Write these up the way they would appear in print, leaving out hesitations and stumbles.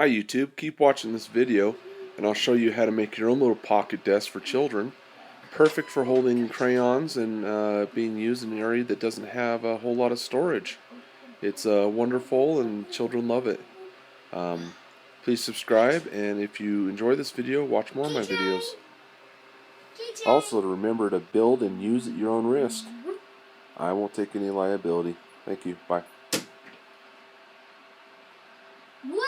Hi YouTube, keep watching this video and I'll show you how to make your own little pocket desk for children. Perfect for holding crayons and being used in an area that doesn't have a whole lot of storage. It's wonderful and children love it. Please subscribe, and if you enjoy this video, watch more of my videos. Also, to remember to build and use at your own risk. I won't take any liability. Thank you. Bye. What?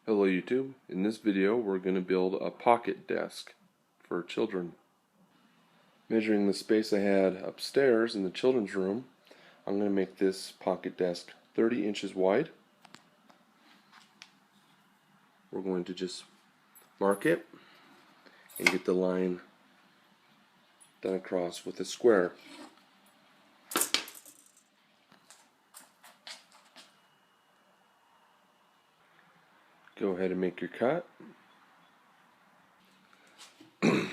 Hello YouTube. In this video we're going to build a pocket desk for children. Measuring the space I had upstairs in the children's room, I'm going to make this pocket desk 30 inches wide. We're going to just mark it and get the line done across with a square. Go ahead and make your cut. Now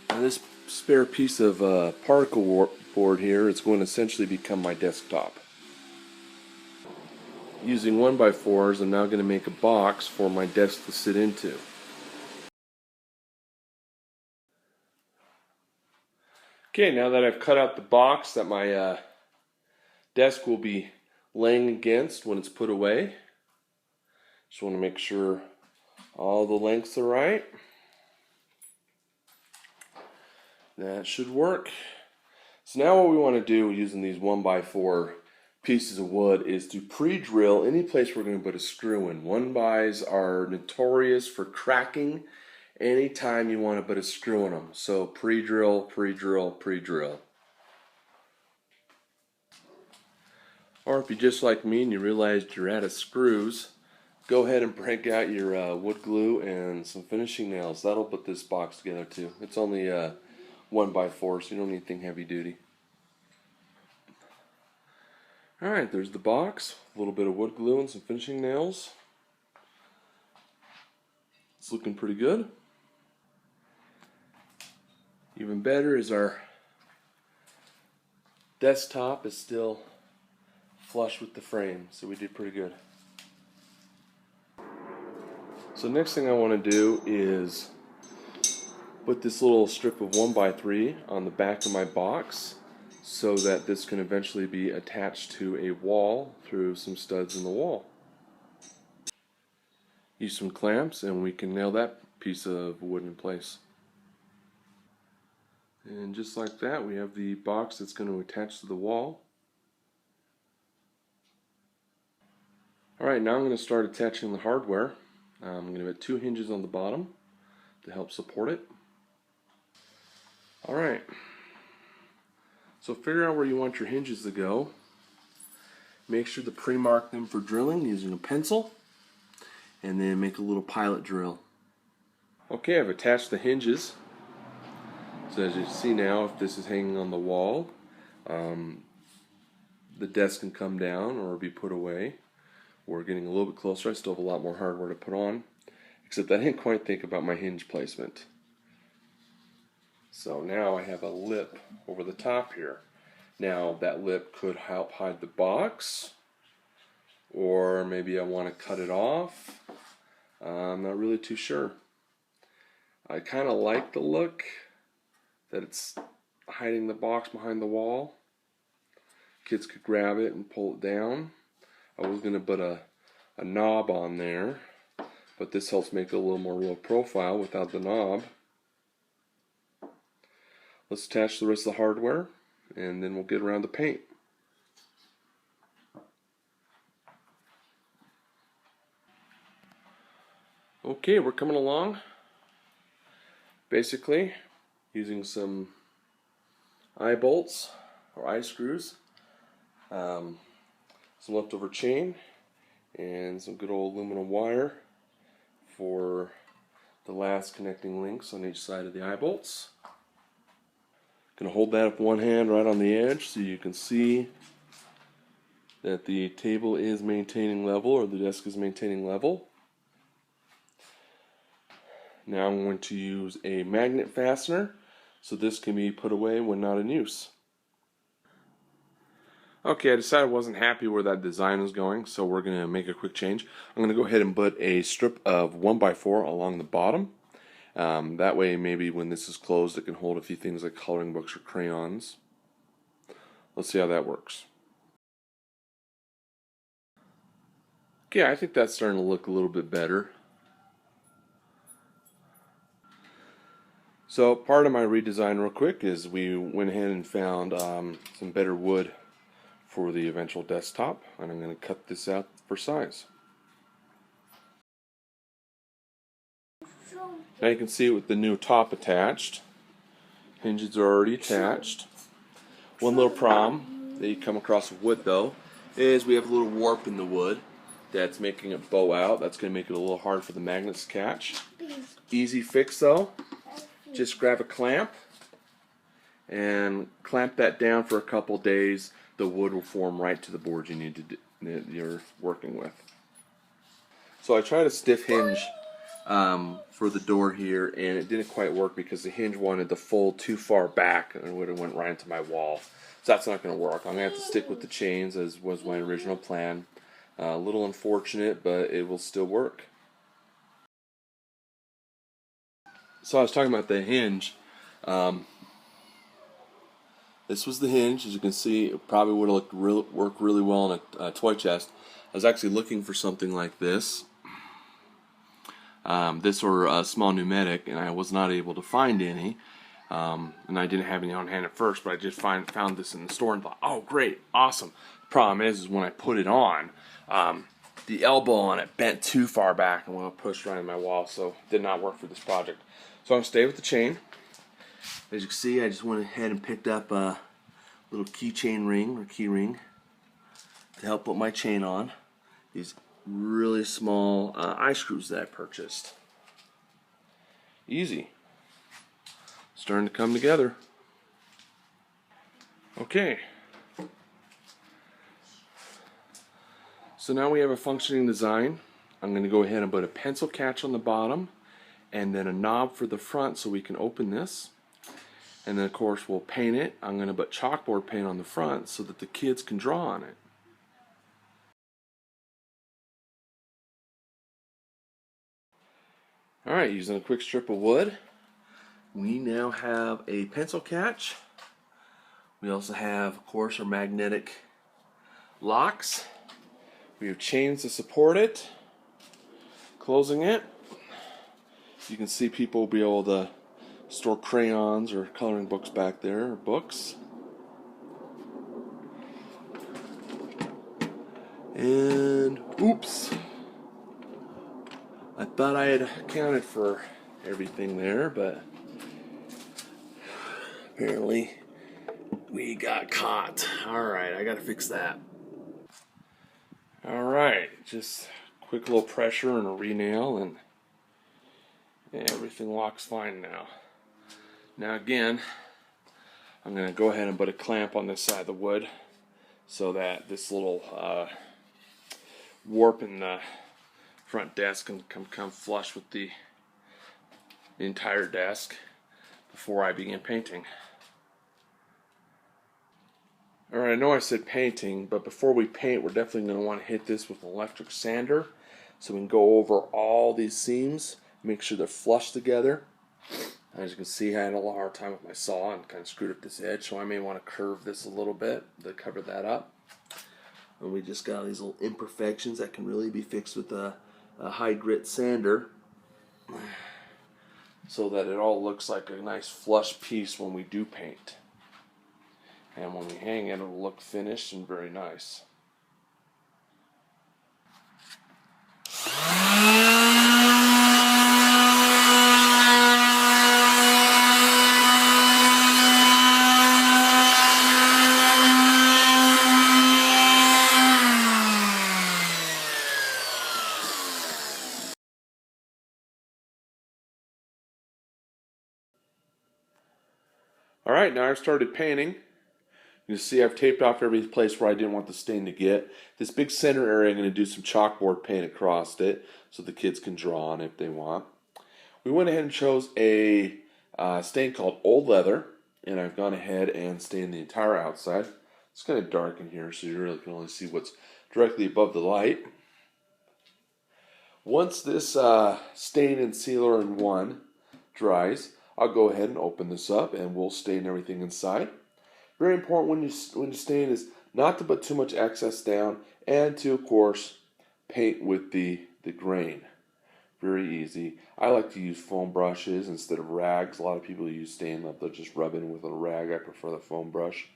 this spare piece of particle board here is going to essentially become my desktop. Using 1x4s, I'm now going to make a box for my desk to sit into. Okay, now that I've cut out the box that my desk will be laying against when it's put away, just want to make sure all the lengths are right. That should work. So now what we want to do using these 1x4 pieces of wood is to pre-drill any place we're going to put a screw in. 1x's are notorious for cracking anytime you want to put a screw in them. So pre-drill, pre-drill, pre-drill. Or if you're just like me and you realized you're out of screws, go ahead and break out your wood glue and some finishing nails. That'll put this box together too. It's only 1x4, so you don't need anything heavy duty. Alright, there's the box. A little bit of wood glue and some finishing nails. It's looking pretty good. Even better is our desktop is still flush with the frame, so we did pretty good. So next thing I want to do is put this little strip of 1x3 on the back of my box so that this can eventually be attached to a wall through some studs in the wall. Use some clamps and we can nail that piece of wood in place. And just like that, we have the box that's going to attach to the wall. Alright, now I'm going to start attaching the hardware. I'm going to put 2 hinges on the bottom to help support it. Alright, so figure out where you want your hinges to go. Make sure to pre-mark them for drilling using a pencil, and then make a little pilot drill. Okay, I've attached the hinges. So as you see now, if this is hanging on the wall, the desk can come down or be put away. We're getting a little bit closer. I still have a lot more hardware to put on, except I didn't quite think about my hinge placement. So now I have a lip over the top here. Now that lip could help hide the box, or maybe I want to cut it off. I'm not really too sure. I kind of like the look that it's hiding the box behind the wall. Kids could grab it and pull it down. I was going to put a knob on there, but this helps make it a little more low profile without the knob. Let's attach the rest of the hardware and then we'll get around the paint. Okay, we're coming along. Basically, using some eye bolts or eye screws, some leftover chain, and some good old aluminum wire for the last connecting links on each side of the eye bolts. Gonna hold that with one hand right on the edge so you can see that the table is maintaining level, or the desk is maintaining level. Now I'm going to use a magnet fastener so this can be put away when not in use. Okay, I decided I wasn't happy where that design was going, so we're going to make a quick change. I'm going to go ahead and put a strip of 1x4 along the bottom. That way maybe when this is closed it can hold a few things like coloring books or crayons. Let's see how that works. Okay, I think that's starting to look a little bit better. So part of my redesign real quick is we went ahead and found some better wood for the eventual desktop, and I'm going to cut this out for size. Now you can see with the new top attached, hinges are already attached. One little problem that you come across with wood though is we have a little warp in the wood that's making it bow out. That's going to make it a little hard for the magnets to catch. Easy fix though, just grab a clamp and clamp that down for a couple days. The wood will form right to the board that you're working with. So I tried a stiff hinge for the door here, and it didn't quite work because the hinge wanted to fold too far back and it would have went right into my wall. So that's not going to work. I'm going to have to stick with the chains as was my original plan. A little unfortunate, but it will still work. So I was talking about the hinge. This was the hinge. As you can see, it probably would have worked really well in a toy chest. I was actually looking for something like this. This or a small pneumatic, and I was not able to find any. And I didn't have any on hand at first, but I just found this in the store and thought, oh great, awesome. The problem is when I put it on, the elbow on it bent too far back and went pushed right in my wall, so it did not work for this project. So I'm going to stay with the chain. As you can see, I just went ahead and picked up a little keychain ring or key ring to help put my chain on. These really small eye screws that I purchased. Easy. Starting to come together. Okay. So now we have a functioning design. I'm going to go ahead and put a pencil catch on the bottom and then a knob for the front so we can open this. And then of course we'll paint it. I'm going to put chalkboard paint on the front so that the kids can draw on it. Alright, using a quick strip of wood, we now have a pencil catch. We also have, of course, our magnetic locks. We have chains to support it. Closing it, you can see people will be able to store crayons or coloring books back there, or books. And oops, I thought I had accounted for everything there, but apparently we got caught. Alright, I gotta fix that. Alright, just quick little pressure and a re-nail and everything locks fine now. Now again, I'm going to go ahead and put a clamp on this side of the wood so that this little warp in the front desk can come flush with the entire desk before I begin painting. Alright, I know I said painting, but before we paint, we're definitely going to want to hit this with an electric sander so we can go over all these seams, make sure they're flush together. As you can see, I had a little hard time with my saw and kind of screwed up this edge, so I may want to curve this a little bit to cover that up. And we just got these little imperfections that can really be fixed with a high grit sander so that it all looks like a nice flush piece when we do paint. And when we hang it, it'll look finished and very nice. Alright, now I've started painting. You can see I've taped off every place where I didn't want the stain to get. This big center area, I'm going to do some chalkboard paint across it so the kids can draw on it if they want. We went ahead and chose a stain called Old Leather, and I've gone ahead and stained the entire outside. It's kind of dark in here, so you really can only see what's directly above the light. Once this stain and sealer in one dries, I'll go ahead and open this up, and we'll stain everything inside. Very important when you stain is not to put too much excess down, and to, of course, paint with the grain. Very easy. I like to use foam brushes instead of rags. A lot of people use stain, they'll just rub in with a rag. I prefer the foam brush.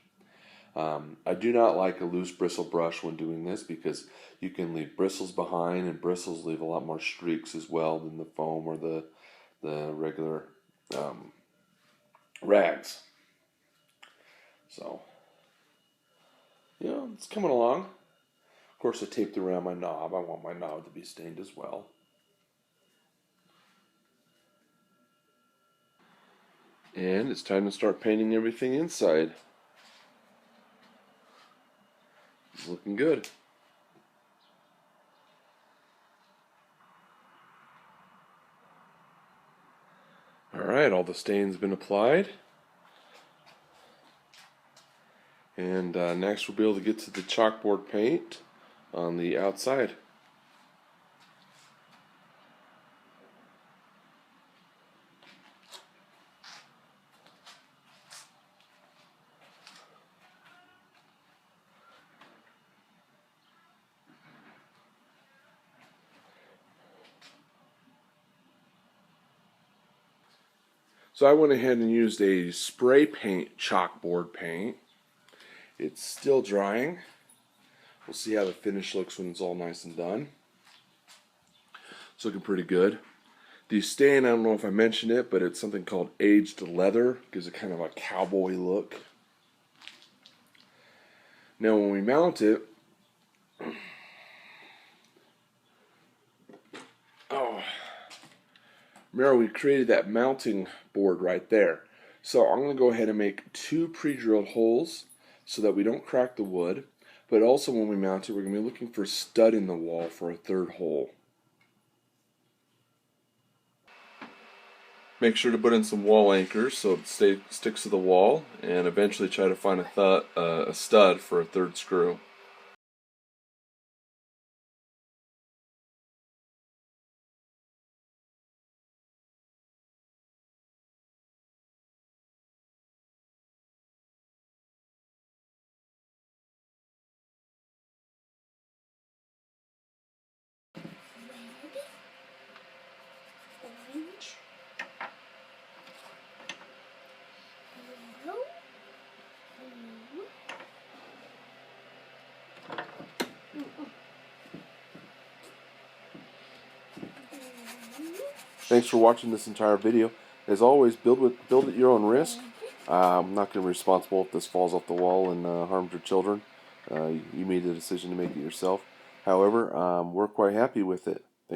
I do not like a loose bristle brush when doing this because you can leave bristles behind, and bristles leave a lot more streaks as well than the foam or the regular rags. So, yeah, it's coming along. Of course, I taped around my knob. I want my knob to be stained as well. And it's time to start painting everything inside. It's looking good. Alright, all the stain's been applied. And next we'll be able to get to the chalkboard paint on the outside. So I went ahead and used a spray paint chalkboard paint. It's still drying. We'll see how the finish looks when it's all nice and done. It's looking pretty good. The stain, I don't know if I mentioned it, but it's something called aged leather. Gives it kind of a cowboy look. Now when we mount it, remember we created that mounting board right there. So I'm going to go ahead and make 2 pre-drilled holes so that we don't crack the wood. But also when we mount it, we're going to be looking for a stud in the wall for a 3rd hole. Make sure to put in some wall anchors so it sticks to the wall, and eventually try to find a stud for a 3rd screw. Orange. Yellow. Thanks for watching this entire video. As always, build at your own risk. I'm not going to be responsible if this falls off the wall and harms your children. You made the decision to make it yourself. However, we're quite happy with it.